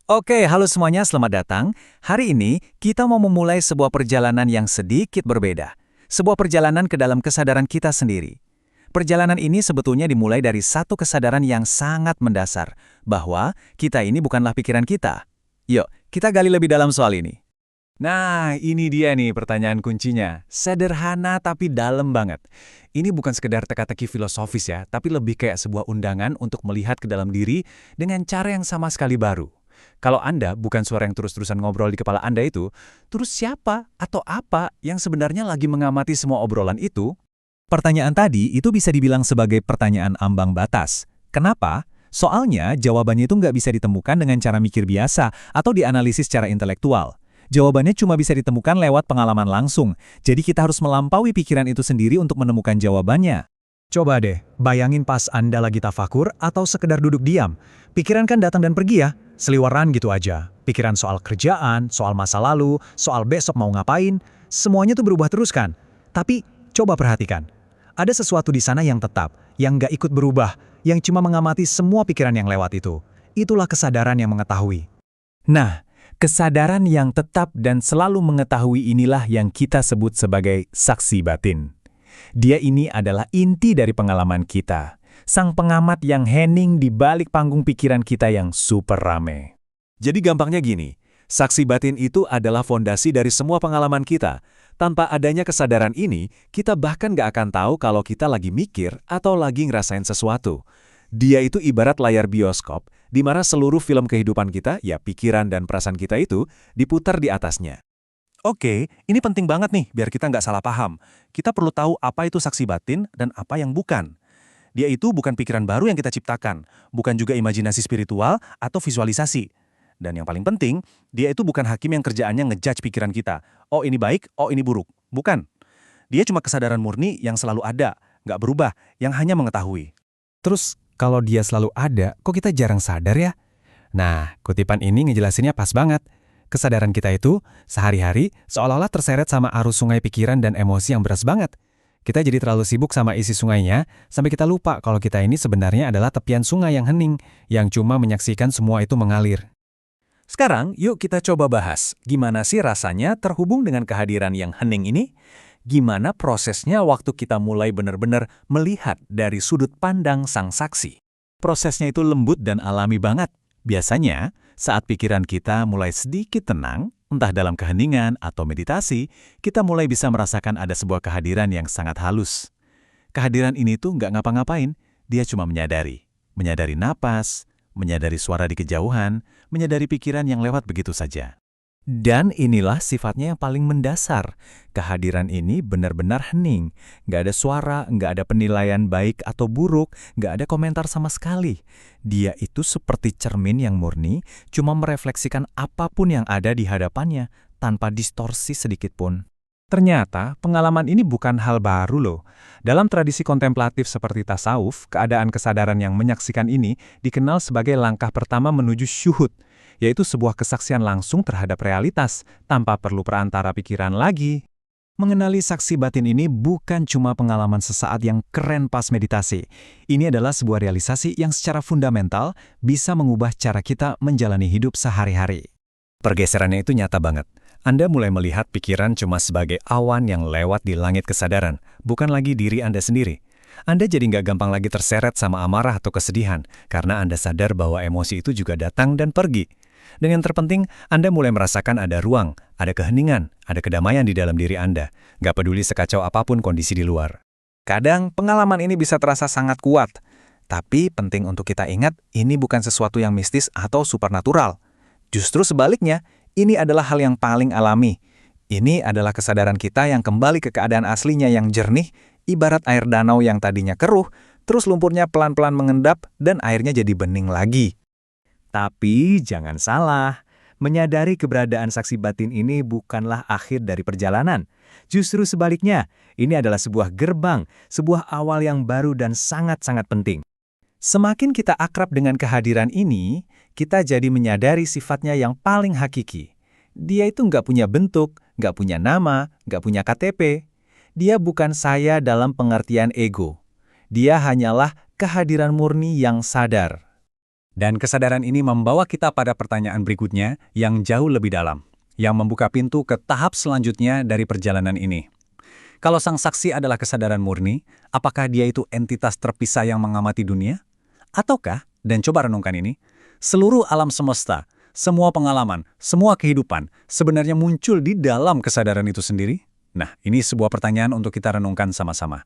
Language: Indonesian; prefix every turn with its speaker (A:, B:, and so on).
A: Oke, halo semuanya, selamat datang. Hari ini kita mau memulai sebuah perjalanan yang sedikit berbeda. Sebuah perjalanan ke dalam kesadaran kita sendiri. Perjalanan ini sebetulnya dimulai dari satu kesadaran yang sangat mendasar, bahwa kita ini bukanlah pikiran kita. Yuk, kita gali lebih dalam soal ini. Nah, ini dia nih pertanyaan kuncinya. Sederhana tapi dalam banget. Ini bukan sekedar teka-teki filosofis ya, tapi lebih kayak sebuah undangan untuk melihat ke dalam diri dengan cara yang sama sekali baru. Kalau Anda bukan suara yang terus-terusan ngobrol di kepala Anda itu, terus siapa atau apa yang sebenarnya lagi mengamati semua obrolan itu? Pertanyaan tadi itu bisa dibilang sebagai pertanyaan ambang batas. Kenapa? Soalnya jawabannya itu nggak bisa ditemukan dengan cara mikir biasa atau dianalisis secara intelektual. Jawabannya cuma bisa ditemukan lewat pengalaman langsung, jadi kita harus melampaui pikiran itu sendiri untuk menemukan jawabannya. Coba deh, bayangin pas Anda lagi tafakur atau sekedar duduk diam. Pikiran kan datang dan pergi ya, seliweran gitu aja. Pikiran soal kerjaan, soal masa lalu, soal besok mau ngapain, semuanya tuh berubah terus kan. Tapi, coba perhatikan. Ada sesuatu di sana yang tetap, yang nggak ikut berubah, yang cuma mengamati semua pikiran yang lewat itu. Itulah kesadaran yang mengetahui. Nah, kesadaran yang tetap dan selalu mengetahui inilah yang kita sebut sebagai saksi batin. Dia ini adalah inti dari pengalaman kita, sang pengamat yang hening di balik panggung pikiran kita yang super rame. Jadi gampangnya gini, saksi batin itu adalah fondasi dari semua pengalaman kita. Tanpa adanya kesadaran ini, kita bahkan nggak akan tahu kalau kita lagi mikir atau lagi ngerasain sesuatu. Dia itu ibarat layar bioskop, di mana seluruh film kehidupan kita, ya pikiran dan perasaan kita itu, diputar di atasnya. Oke, ini penting banget nih biar kita nggak salah paham. Kita perlu tahu apa itu saksi batin dan apa yang bukan. Dia itu bukan pikiran baru yang kita ciptakan, bukan juga imajinasi spiritual atau visualisasi. Dan yang paling penting, dia itu bukan hakim yang kerjaannya ngejudge pikiran kita. Oh ini baik, oh ini buruk. Bukan. Dia cuma kesadaran murni yang selalu ada, nggak berubah, yang hanya mengetahui. Terus, kalau dia selalu ada, kok kita jarang sadar ya? Nah, kutipan ini ngejelasinnya pas banget. Kesadaran kita itu, sehari-hari, seolah-olah terseret sama arus sungai pikiran dan emosi yang deras banget. Kita jadi terlalu sibuk sama isi sungainya, sampai kita lupa kalau kita ini sebenarnya adalah tepian sungai yang hening, yang cuma menyaksikan semua itu mengalir. Sekarang, yuk kita coba bahas, gimana sih rasanya terhubung dengan kehadiran yang hening ini? Gimana prosesnya waktu kita mulai benar-benar melihat dari sudut pandang sang saksi? Prosesnya itu lembut dan alami banget. Biasanya, saat pikiran kita mulai sedikit tenang, entah dalam keheningan atau meditasi, kita mulai bisa merasakan ada sebuah kehadiran yang sangat halus. Kehadiran ini tuh nggak ngapa-ngapain, dia cuma menyadari. Menyadari napas, menyadari suara di kejauhan, menyadari pikiran yang lewat begitu saja. Dan inilah sifatnya yang paling mendasar. Kehadiran ini benar-benar hening. Nggak ada suara, nggak ada penilaian baik atau buruk, nggak ada komentar sama sekali. Dia itu seperti cermin yang murni, cuma merefleksikan apapun yang ada di hadapannya, tanpa distorsi sedikit pun. Ternyata, pengalaman ini bukan hal baru loh. Dalam tradisi kontemplatif seperti tasawuf, keadaan kesadaran yang menyaksikan ini dikenal sebagai langkah pertama menuju syuhud, yaitu sebuah kesaksian langsung terhadap realitas, tanpa perlu perantara pikiran lagi. Mengenali saksi batin ini bukan cuma pengalaman sesaat yang keren pas meditasi. Ini adalah sebuah realisasi yang secara fundamental bisa mengubah cara kita menjalani hidup sehari-hari. Pergeserannya itu nyata banget. Anda mulai melihat pikiran cuma sebagai awan yang lewat di langit kesadaran, bukan lagi diri Anda sendiri. Anda jadi nggak gampang lagi terseret sama amarah atau kesedihan, karena Anda sadar bahwa emosi itu juga datang dan pergi. Dan yang terpenting, Anda mulai merasakan ada ruang, ada keheningan, ada kedamaian di dalam diri Anda. Nggak peduli sekacau apapun kondisi di luar. Kadang, pengalaman ini bisa terasa sangat kuat. Tapi penting untuk kita ingat, ini bukan sesuatu yang mistis atau supernatural. Justru sebaliknya, ini adalah hal yang paling alami. Ini adalah kesadaran kita yang kembali ke keadaan aslinya yang jernih, ibarat air danau yang tadinya keruh, terus lumpurnya pelan-pelan mengendap dan airnya jadi bening lagi. Tapi jangan salah, menyadari keberadaan saksi batin ini bukanlah akhir dari perjalanan. Justru sebaliknya, ini adalah sebuah gerbang, sebuah awal yang baru dan sangat-sangat penting. Semakin kita akrab dengan kehadiran ini, kita jadi menyadari sifatnya yang paling hakiki. Dia itu nggak punya bentuk, nggak punya nama, nggak punya KTP. Dia bukan saya dalam pengertian ego. Dia hanyalah kehadiran murni yang sadar.
B: Dan kesadaran ini membawa kita pada pertanyaan berikutnya yang jauh lebih dalam, yang membuka pintu ke tahap selanjutnya dari perjalanan ini. Kalau sang saksi adalah kesadaran murni, apakah dia itu entitas terpisah yang mengamati dunia? Ataukah, dan coba renungkan ini, seluruh alam semesta, semua pengalaman, semua kehidupan sebenarnya muncul di dalam kesadaran itu sendiri? Nah, ini sebuah pertanyaan untuk kita renungkan sama-sama.